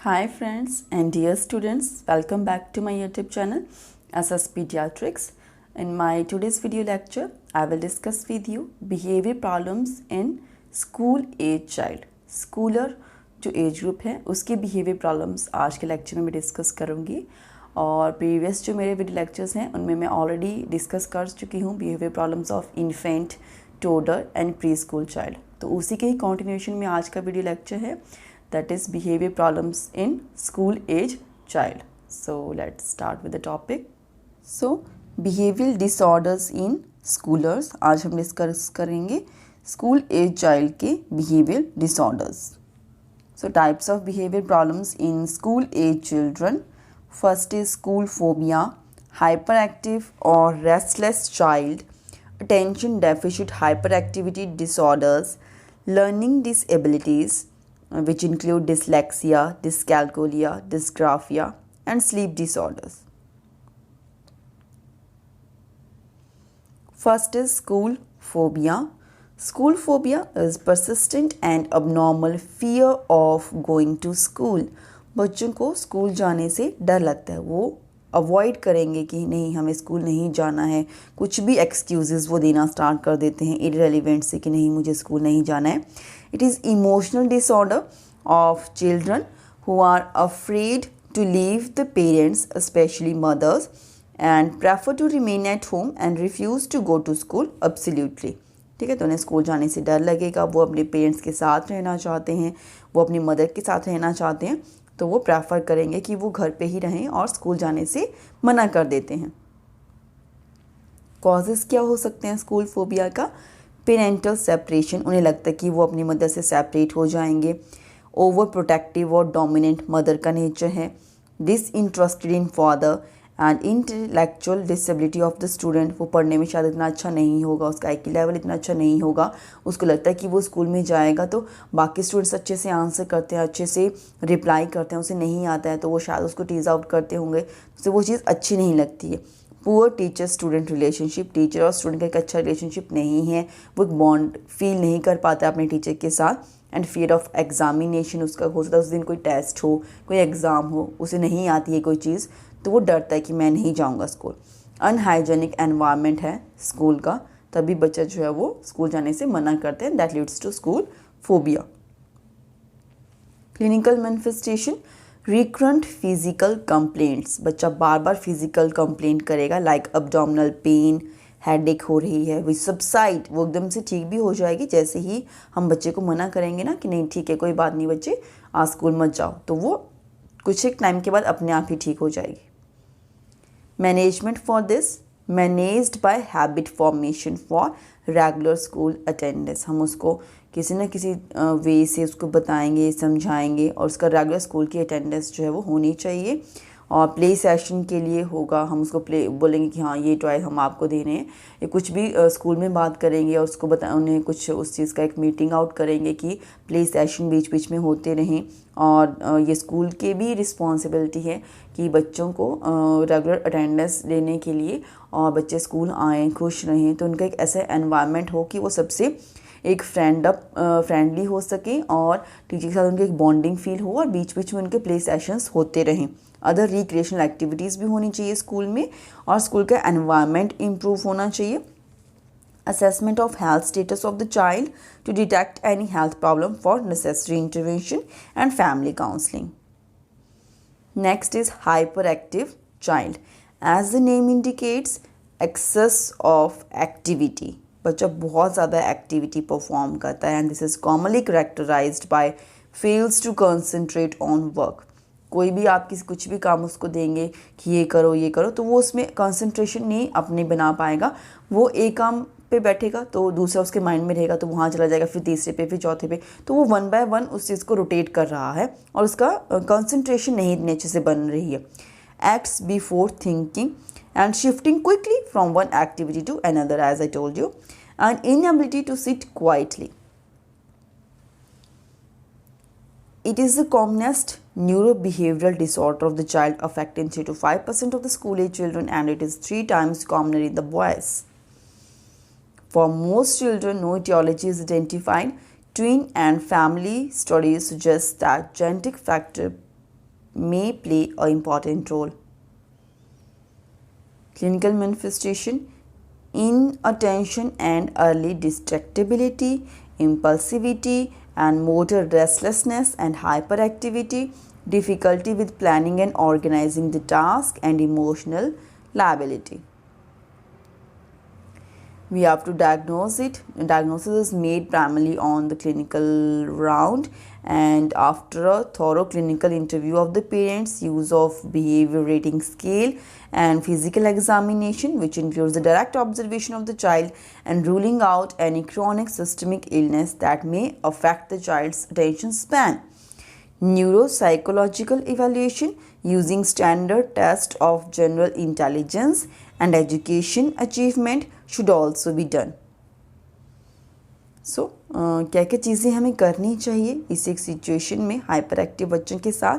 Hi friends and dear students, welcome back to my YouTube channel SS Pediatrics. In my today's video lecture, I will discuss with you behavior problems in school age child. Schooler जो age group है उसके behaviour problems आज के lecture में मैं discuss करूँगी और previous जो मेरे वीडियो लेक्चर्स हैं उनमें मैं ऑलरेडी डिस्कस कर चुकी हूँ behaviour problems of infant, Tudor and pre school child. तो उसी के ही कॉन्टिन्यूशन में आज का वीडियो लेक्चर है, that is behavior problems in school age child. So let's start with the topic. So behavioral disorders in schoolers, आज हम discuss करेंगे school age child के behavioral disorders. So types of behavior problems in school age children. First is school phobia, hyperactive or restless child, attention deficit hyperactivity disorders, learning disabilities, which include dyslexia, dyscalculia, dysgraphia, and sleep disorders. First is school phobia. School phobia is persistent and abnormal fear of going to school. बच्चों को school जाने से डर लगता है, वो avoid करेंगे कि नहीं हमें स्कूल नहीं जाना है, कुछ भी एक्सक्यूज़ेस वो देना स्टार्ट कर देते हैं इररेलेवेंट से कि नहीं मुझे स्कूल नहीं जाना है. It is emotional disorder of children who are afraid to leave the parents, especially mothers, and prefer to remain at home and refuse to go to school absolutely. ठीक है, तो उन्हें स्कूल जाने से डर लगेगा, वो अपने पेरेंट्स के साथ रहना चाहते हैं, वो अपनी मदर के साथ रहना चाहते हैं, तो वो प्रेफर करेंगे कि वो घर पे ही रहें और स्कूल जाने से मना कर देते हैं. कॉजेज़ क्या हो सकते हैं स्कूल फोबिया का? पेरेंटल सेपरेशन, उन्हें लगता है कि वो अपनी मदर से सेपरेट हो जाएंगे. ओवर प्रोटेक्टिव और डोमिनेंट मदर का नेचर है. Disinterested in father and intellectual disability of the student, वो पढ़ने में शायद इतना अच्छा नहीं होगा, उसका आईक्यू लेवल इतना अच्छा नहीं होगा, उसको लगता है कि वो स्कूल में जाएगा तो बाकी स्टूडेंट्स अच्छे से आंसर करते हैं, अच्छे से रिप्लाई करते हैं, उसे नहीं आता है तो वो शायद उसको टीज आउट करते होंगे, उसे वो चीज़ अच्छी नहीं लगती है. Poor teacher student relationship, teacher और स्टूडेंट का एक अच्छा रिलेशनशिप नहीं है, वो एक बॉन्ड फील नहीं कर पाता अपने टीचर के साथ. एंड फियर ऑफ एग्जामिनेशन, उसका हो सकता है उस दिन कोई टेस्ट हो, कोई एग्ज़ाम हो, उसे नहीं आती है कोई चीज़ तो वो डरता है कि मैं नहीं जाऊंगा स्कूल. अनहाइजेनिक एनवायरनमेंट है स्कूल का, तभी बच्चा जो है वो स्कूल जाने से मना करते हैं. That leads to school phobia. Clinical manifestation, recurrent physical complaints, बच्चा बार बार फिजिकल कंप्लेंट करेगा लाइक अब्डोमिनल पेन, हेडेक हो रही है, वी सबसाइड, वो एकदम से ठीक भी हो जाएगी जैसे ही हम बच्चे को मना करेंगे ना कि नहीं ठीक है कोई बात नहीं बच्चे आज स्कूल मत जाओ, तो वो कुछ एक टाइम के बाद अपने आप ही ठीक हो जाएगी. Management for this, managed by habit formation for regular school attendance, हम उसको किसी न किसी वे से उसको बताएंगे, समझाएंगे और उसका रेगुलर स्कूल की अटेंडेंस जो है वो होनी चाहिए. और प्ले सेशन के लिए होगा, हम उसको प्ले बोलेंगे कि हाँ ये टॉय हम आपको दे रहे हैं, या कुछ भी स्कूल में बात करेंगे और उसको उन्हें कुछ उस चीज़ का एक मीटिंग आउट करेंगे कि प्ले सेशन बीच बीच में होते रहें. और ये स्कूल की भी रिस्पॉन्सिबिलिटी है कि बच्चों को रेगुलर अटेंडेंस देने के लिए और बच्चे स्कूल आएँ खुश रहें, तो उनका एक ऐसा एनवायरनमेंट हो कि वो सबसे एक फ्रेंडली हो सके और टीचर के साथ उनके एक बॉन्डिंग फील हो और बीच बीच में उनके प्ले सेशंस होते रहें. अदर रिक्रिएशनल एक्टिविटीज़ भी होनी चाहिए स्कूल में और स्कूल का एनवायरनमेंट इम्प्रूव होना चाहिए. Assessment of health status of the child to detect any health problem for necessary intervention and family counselling. Next is hyperactive child. As the name indicates, excess of activity, बच्चा बहुत ज़्यादा activity perform करता है and this is commonly characterised by fails to concentrate on work. कोई भी आप किसी कुछ भी काम उसको देंगे कि ये करो तो वो उसमें कंसंट्रेशन नहीं अपने बना पाएगा. वो एक काम पे बैठेगा तो दूसरा उसके माइंड में रहेगा तो वहाँ चला जाएगा, फिर तीसरे पे, फिर चौथे पे, तो वो वन बाय वन उस चीज़ को रोटेट कर रहा है और उसका कंसंट्रेशन नहीं इतने अच्छे से बन रही है. Acts before thinking and shifting quickly from one activity to another, as I told you, and inability to sit quietly. It is the commonest neurobehavioral disorder of the child, affecting 3 to 5% of the school age children, and it is 3 times commoner in the boys. For most children, no etiology is identified. Twin and family studies suggest that genetic factor may play an important role. Clinical manifestation: inattention and early distractibility, impulsivity and motor restlessness and hyperactivity, difficulty with planning and organizing the task, and emotional lability. We have to diagnose it. Diagnosis is made primarily on the clinical round and after a thorough clinical interview of the parents, use of behavior rating scale and physical examination, which includes the direct observation of the child and ruling out any chronic systemic illness that may affect the child's attention span. Neuropsychological evaluation using standard test of general intelligence and education achievement should also be done. So क्या क्या चीज़ें हमें करनी चाहिए इस एक situation में hyper active बच्चों के साथ.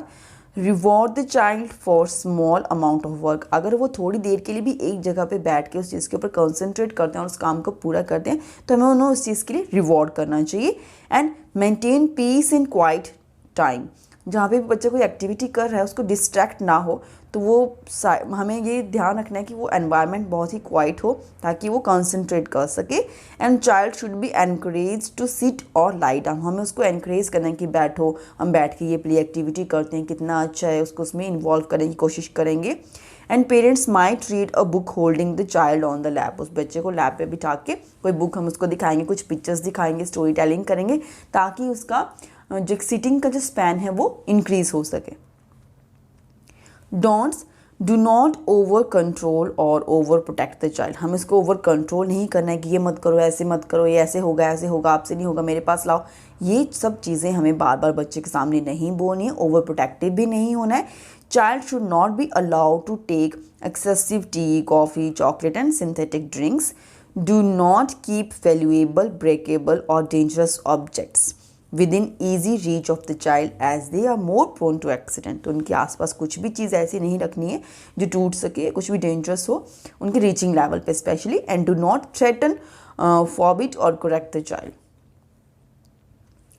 Reward the child for small amount of work. अगर वो थोड़ी देर के लिए भी एक जगह पे बैठ के उस चीज़ के ऊपर कंसंट्रेट करते हैं और उस काम को पूरा करते हैं तो हमें उन्हें उस चीज़ के लिए रिवॉर्ड करना चाहिए. And maintain piece in quiet time. जहाँ पे बच्चा कोई एक्टिविटी कर रहा है उसको डिस्ट्रैक्ट ना हो, तो वो हमें ये ध्यान रखना है कि वो एनवायरनमेंट बहुत ही क्वाइट हो ताकि वो कंसंट्रेट कर सके. And child should be encourage to sit और लाई डाउन. हमें उसको एनकरेज करना है कि बैठो, हम बैठ के ये प्ले एक्टिविटी करते हैं, कितना अच्छा है, उसको उसमें इन्वॉल्व करने की कोशिश करेंगे. And parents might read a book holding the child on the lap. उस बच्चे को लैप पे बिठा के कोई बुक हम उसको दिखाएंगे, कुछ पिक्चर्स दिखाएंगे, स्टोरी टेलिंग करेंगे ताकि उसका जो सिटिंग का जो स्पैन है वो इंक्रीज हो सके. Don'ts: do not over control और ओवर प्रोटेक्ट द चाइल्ड. हमें इसको ओवर कंट्रोल नहीं करना है कि ये मत करो, ऐसे मत करो, ये ऐसे होगा, आपसे नहीं होगा, मेरे पास लाओ. ये सब चीज़ें हमें बार बार बच्चे के सामने नहीं बोलनी है. ओवर प्रोटेक्टिव भी नहीं होना है. Child should not be allowed to take excessive tea, coffee, chocolate and synthetic drinks. Do not keep valuable, breakable और dangerous objects within easy reach of the child as they are more prone to accident. तो उनके आसपास कुछ भी चीज़ ऐसी नहीं रखनी है जो टूट सके, कुछ भी डेंजरस हो उनके रीचिंग लेवल पे specially. And do not threaten, forbid और correct the child.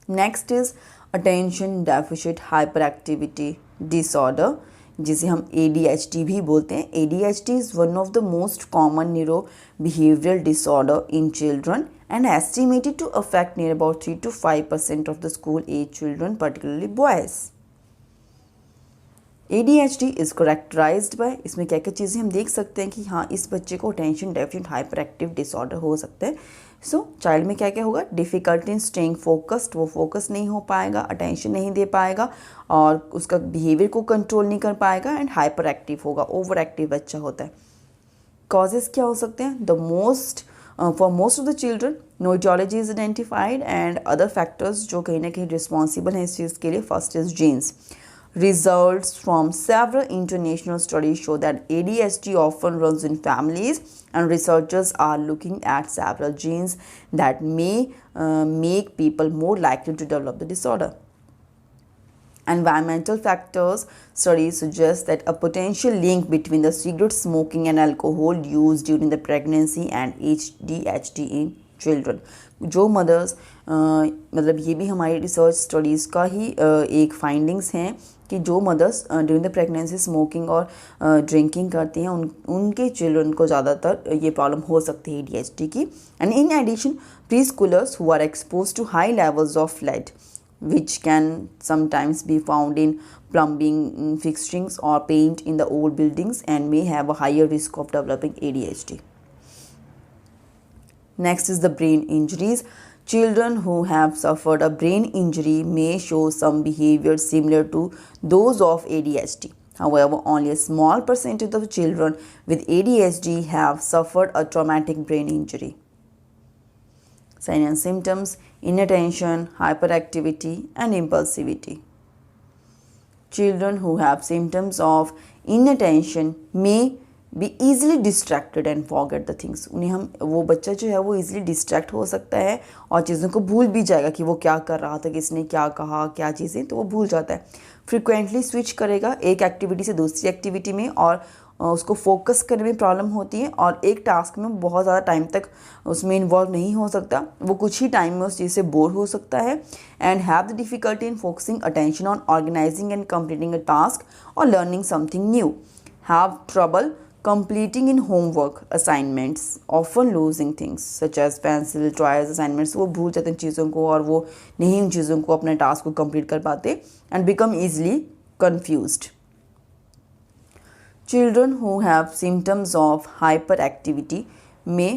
Next is attention deficit hyperactivity disorder, जिसे हम ADHD भी बोलते हैं. ADHD is one of the most common neuro behavioural disorder in children and estimated to affect near about 3 to 5% of the school age children, particularly boys. ADHD is characterized by, इसमें क्या क्या चीज़ें हम देख सकते हैं कि हाँ इस बच्चे को attention deficit hyper active disorder हो सकता है. सो चाइल्ड में क्या क्या होगा? डिफ़िकल्टी इन स्टेइंग फोकस्ड, वो फोकस नहीं हो पाएगा, अटेंशन नहीं दे पाएगा और उसका बिहेवियर को कंट्रोल नहीं कर पाएगा. एंड हाइपर एक्टिव होगा, ओवर एक्टिव बच्चा होता है. कॉजेज़ क्या हो सकते हैं? For most of the children, no etiology is identified and other factors जो कहीं ना कहीं responsible हैं इस चीज़ के लिए. First is genes. Results from several international studies show that ADHD often runs in families and researchers are looking at several genes that may make people more likely to develop the disorder. Environmental factors studies suggest that a potential link between the cigarette smoking and alcohol use during the pregnancy and ADHD in children. जो mother's मतलब ये भी हमारी research studies का ही एक findings हैं कि जो mothers during the pregnancy smoking और ड्रिंकिंग करती हैं उनके चिल्ड्रन को ज़्यादातर ये प्रॉब्लम हो सकती है ADHD की. And in addition preschoolers who are expose to high levels of lead which can sometimes be found in plumbing fixtures or paint in the old buildings and may have a higher risk of developing ADHD. Next is the brain injuries. Children who have suffered a brain injury may show some behavior similar to those of ADHD. However, only a small percentage of children with ADHD have suffered a traumatic brain injury. Signs and symptoms: inattention, hyperactivity and impulsivity. Children who have symptoms of inattention may be easily distracted and forget the things. उन्हें वो बच्चा जो है वो easily distract हो सकता है और चीज़ों को भूल भी जाएगा कि वो क्या कर रहा था, किसने क्या कहा, क्या चीज़ें, तो वो भूल जाता है. Frequently switch करेगा एक एक्टिविटी से दूसरी एक्टिविटी में और उसको फोकस करने में प्रॉब्लम होती है और एक टास्क में बहुत ज़्यादा टाइम तक उसमें इन्वॉल्व नहीं हो सकता, वो कुछ ही टाइम में उस चीज़ से बोर हो सकता है। And have the difficulty in focusing attention on organizing and completing a task और learning something new. Have trouble completing in homework assignments, often losing things such as pencil, toys, assignments। वो भूल जाते हैं चीज़ों को और वो नहीं उन चीज़ों को अपने टास्क को कंप्लीट कर पाते and become easily confused। Children who have symptoms of hyperactivity may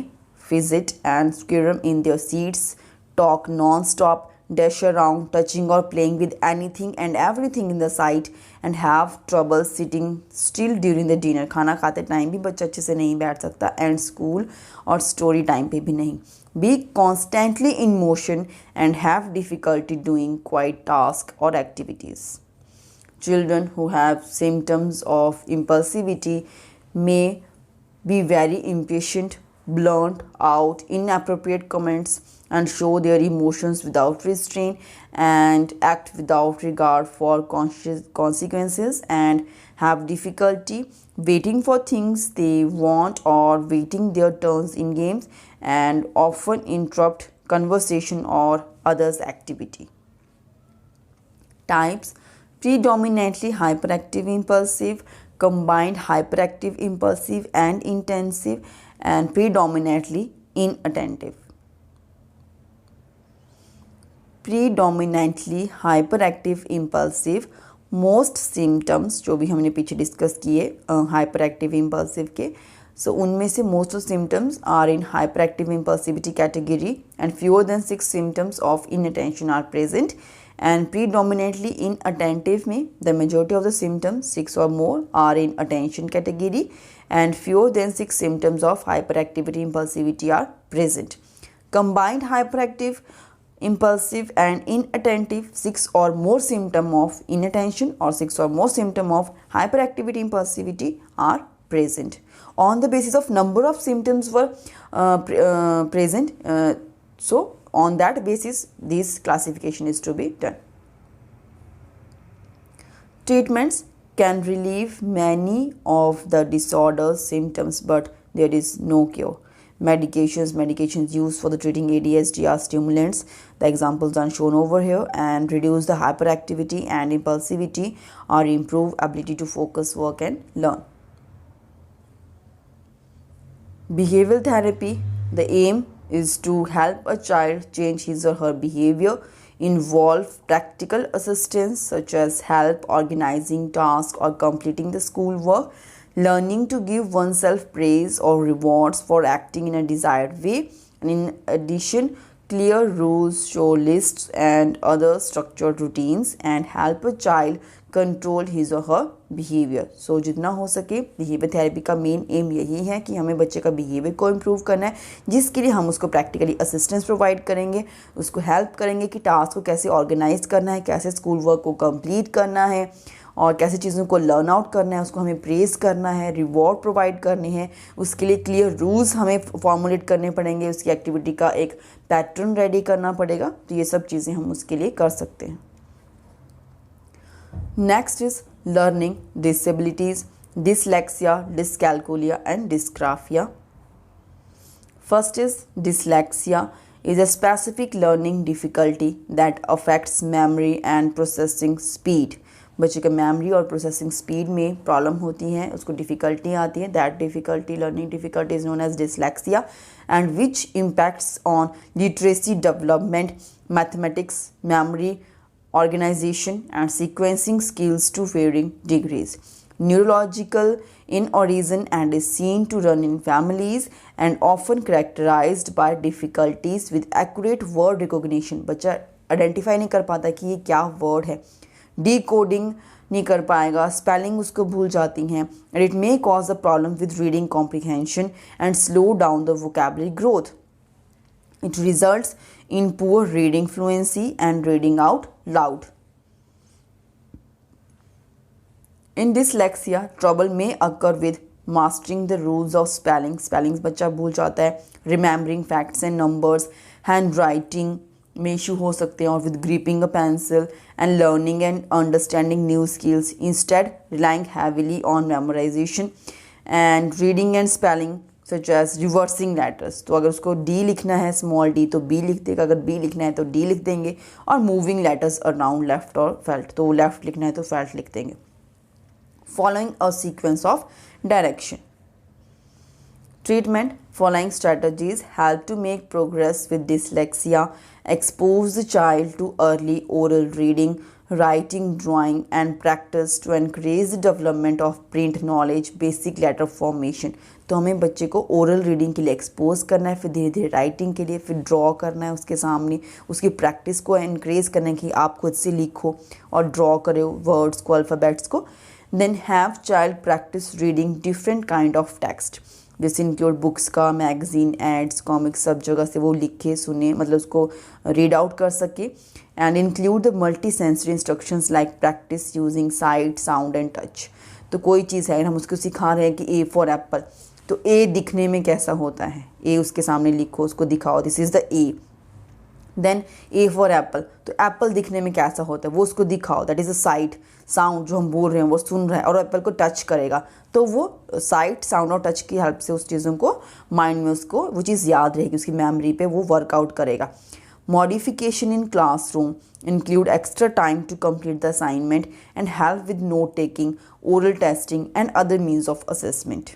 fidget and squirm in their seats, talk non-stop, dash around, touching or playing with anything and everything in the sight, and have trouble sitting still during the dinner। खाना खाते time भी बच्चा अच्छे से नहीं बैठ सकता, and school और story time पे भी नहीं। Be constantly in motion and have difficulty doing quiet tasks or activities। Children who have symptoms of impulsivity may be very impatient, blunt out inappropriate comments, and show their emotions without restraint, and act without regard for consequences, and have difficulty waiting for things they want or waiting their turns in games, and often interrupt conversation or others' activity। Types: predominantly hyperactive impulsive, combined hyperactive impulsive and intensive, and predominantly inattentive। predominantly hyperactive impulsive, most symptoms जो भी हमने पीछे discuss किए hyperactive impulsive के, so उनमें से most of symptoms are in hyperactive impulsivity category and fewer than 6 symptoms of inattention are present। and predominantly inattentive में the majority of the symptoms 6 or more are in attention category and fewer than 6 symptoms of hyperactivity impulsivity are present। combined hyperactive impulsive and inattentive 6 or more symptom of inattention or 6 or more symptom of hyperactivity impulsivity are present। on the basis of number of symptoms were present, so on that basis this classification is to be done। treatments can relieve many of the disorder's symptoms but there is no cure। medications used for the treating ADHD are stimulants, the examples are shown over here, and reduce the hyperactivity and impulsivity or improve ability to focus, work and learn। behavioral therapy, the aim is to help a child change his or her behavior, involve practical assistance such as help organizing tasks or completing the schoolwork, learning to give oneself praise or rewards for acting in a desired way, and in addition clear rules, show lists and other structured routines, and help a child control his और हर behaviour. सो जितना हो सके behaviour therapy का main M यही है कि हमें बच्चे का बिहेवियर को इम्प्रूव करना है, जिसके लिए हम उसको प्रैक्टिकली असिस्टेंस प्रोवाइड करेंगे, उसको हेल्प करेंगे कि टास्क को कैसे ऑर्गेनाइज करना है, कैसे स्कूल वर्क को कंप्लीट करना है और कैसे चीज़ों को लर्न आउट करना है, उसको हमें प्रेज़ करना है, रिवॉर्ड प्रोवाइड करने हैं, उसके लिए क्लियर रूल्स हमें फॉर्मुलेट करने पड़ेंगे, उसकी एक्टिविटी का एक पैटर्न रेडी करना पड़ेगा। तो ये सब चीज़ें हम उसके लिए कर सकते हैं। Next is learning disabilities, dyslexia, dyscalculia and dysgraphia। First is dyslexia is a specific learning difficulty that affects memory and processing speed। बच्चे का मेमोरी और प्रोसेसिंग स्पीड में प्रॉब्लम होती है, उसको डिफ़िकल्टी आती है। That difficulty learning difficulty is known as dyslexia and which impacts on literacy development, mathematics, memory, organization and sequencing skills to varying degrees। Neurological in origin and is seen to run in families and often characterized by difficulties with accurate word recognition। बच्चा identify नहीं कर पाता कि ये क्या word है, decoding नहीं कर पाएगा, स्पेलिंग उसको भूल जाती हैं, and it may cause a problem with reading comprehension and slow down the vocabulary growth। It results in poor reading fluency and reading out loud। In dyslexia, trouble may occur with mastering the rules of spelling। Spellings बच्चा भूल जाता है, remembering facts and numbers, handwriting में issue हो सकते हैं और with gripping a pencil and learning and understanding new skills, instead relying heavily on memorization and reading and spelling such as reversing letters, तो अगर उसको डी लिखना है स्मॉल डी तो बी लिख देगा, अगर बी लिखना है तो डी लिख देंगे, और मूविंग लेटर्स अराउंड लेफ्ट और फेल्ट, तो लेफ्ट लिखना है तो फेल्ट लिख देंगे. Following a sequence of direction. Treatment. Following strategies help to make progress with dyslexia. Expose the child to early oral reading, writing, drawing, and practice to encourage the development of print knowledge, basic letter formation. तो हमें बच्चे को oral reading के लिए expose करना है, फिर धीरे धीरे राइटिंग के लिए, फिर ड्रॉ करना है उसके सामने, उसकी प्रैक्टिस को एनकरेज करना है कि आप खुद से लिखो और ड्रॉ करो वर्ड्स को, अल्फ़ाबेट्स को. Then have child practice reading different kind of text. जैसे इंक्लूड बुक्स का, मैगजीन, एड्स, कॉमिक्स, सब जगह से वो लिखे सुने, मतलब उसको रीड आउट कर सके. And include the multi sensory instructions like practice using site, sound and touch. तो कोई चीज़ है, हम उसको सिखा रहे हैं कि ए फॉर एप्पल, तो ए दिखने में कैसा होता है, ए उसके सामने लिखो, उसको दिखाओ, this is the A. Then A for apple, तो एप्पल दिखने में कैसा होता है वो उसको दिखाओ, that is a sight. Sound जो हम बोल रहे हैं वो सुन रहा है और एप्पल को टच करेगा, तो वो साइट, साउंड और टच की हेल्प से उस चीज़ों को माइंड में उसको वो चीज़ याद रहेगी, उसकी मेमोरी पे वो वर्कआउट करेगा. Modification in classroom include extra time to complete the assignment and help with note taking, oral testing and other means of assessment.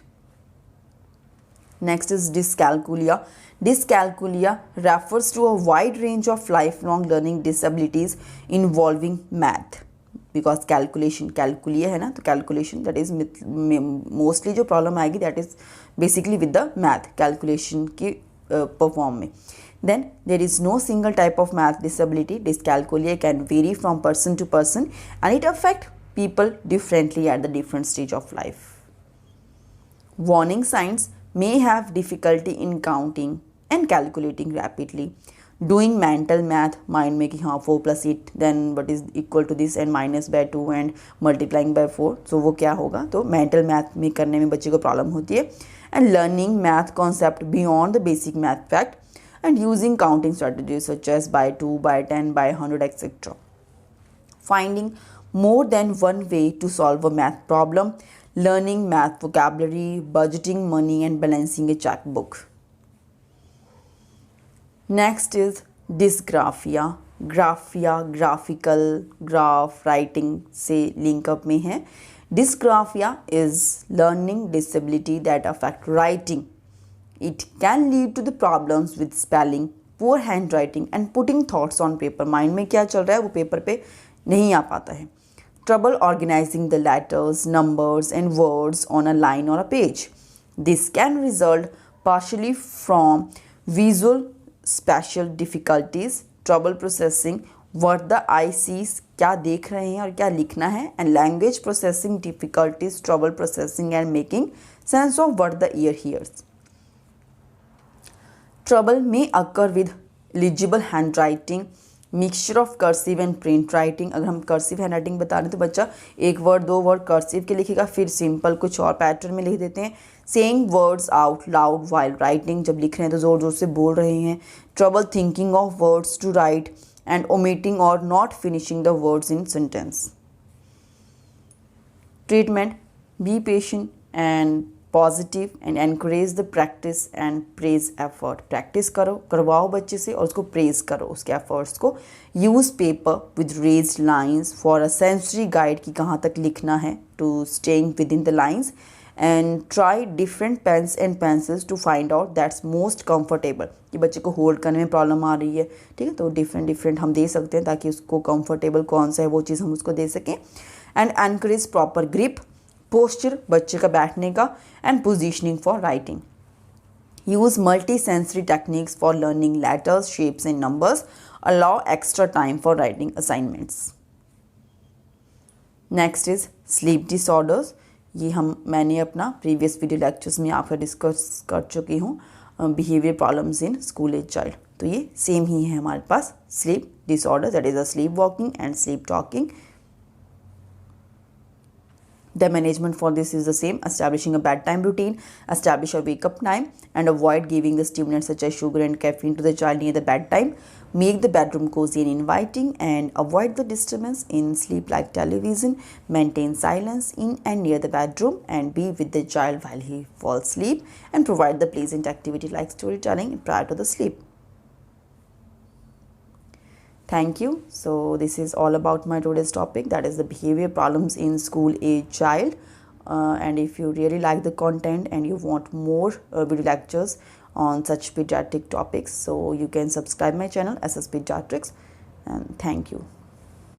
Next is dyscalculia. Dyscalculia refers to a wide range of lifelong learning disabilities involving math. Because calculation, calculia है ना, तो calculation that is mostly जो problem आएगी that is basically with the math, calculation की perform में. Then there is no single type of math disability. Dyscalculia can vary from person to person and it affects people differently at the different stage of life. Warning signs may have difficulty in counting and calculating rapidly, doing mental math, mind में कि हाँ 4 + 8 then what is equal to this and minus by 2 and multiplying by 4, so वो क्या होगा, तो mental math में करने में बच्चे को प्रॉब्लम होती है. and learning math concept beyond the basic math fact and using counting strategies such as by 2, by 10, by 100, etc. finding more than one way to solve a math problem, learning math vocabulary, budgeting money and balancing a checkbook. Next is dysgraphia. Graphia, graphical, graph, writing से link up में है. Dysgraphia is learning disability that affect writing. It can lead to the problems with spelling, poor handwriting and putting thoughts on paper. Mind में क्या चल रहा है वो paper पे नहीं आ पाता है. Trouble organizing the letters, numbers and words on a line or a page. This can result partially from visual spatial difficulties, trouble processing what the eye sees, क्या देख रहे हैं और क्या लिखना है, and language processing difficulties, trouble processing and making sense of what the ear hears. Trouble may occur with legible handwriting, mixture of cursive and print writing. अगर हम कर्सिव हैंड राइटिंग बता रहे हैं तो बच्चा 1 वर्ड 2 वर्ड कर्सिव के लिखेगा, फिर सिंपल कुछ और पैटर्न में लिख देते हैं. Saying words out loud while writing, जब लिख रहे हैं तो ज़ोर ज़ोर से बोल रहे हैं. Trouble thinking of words to write and omitting और not finishing the words in sentence. Treatment. Be patient and positive and encourage the practice and praise effort. Practice करो, करवाओ बच्चे से और उसको प्रेज करो उसके एफर्ट्स को. Use paper with raised lines for a sensory guide कि कहाँ तक लिखना है, to staying within the lines. And try different pens and pencils to find out that's most comfortable, कि बच्चे को होल्ड करने में प्रॉब्लम आ रही है, ठीक है, तो डिफरेंट हम दे सकते हैं ताकि उसको कंफर्टेबल कौन सा है वो चीज़ हम उसको दे सकें. And encourage proper grip, posture बच्चे का बैठने का and positioning for writing. Use multi sensory techniques for learning letters, shapes and numbers. Allow extra time for writing assignments. Next is sleep disorders. ये मैंने अपना प्रीवियस वीडियो लेक्चर्स में आपका discuss कर चुकी हूँ, behaviour problems in school as child. तो ये सेम ही है हमारे पास. Sleep disorder that is a sleep walking and sleep talking. The management for this is the same: establishing a bedtime routine, establish a wake up time, and avoid giving the stimulants such as sugar and caffeine to the child near the bedtime. Make the bedroom cozy and inviting, and avoid the disturbance in sleep like television. Maintain silence in and near the bedroom, and be with the child while he falls asleep, and provide the pleasant activity like storytelling prior to the sleep. Thank you. So this is all about my today's topic, that is the behavior problems in school age child. And if you really like the content and you want more video lectures on such pediatric topics, so you can subscribe my channel SS Pediatrics, and thank you.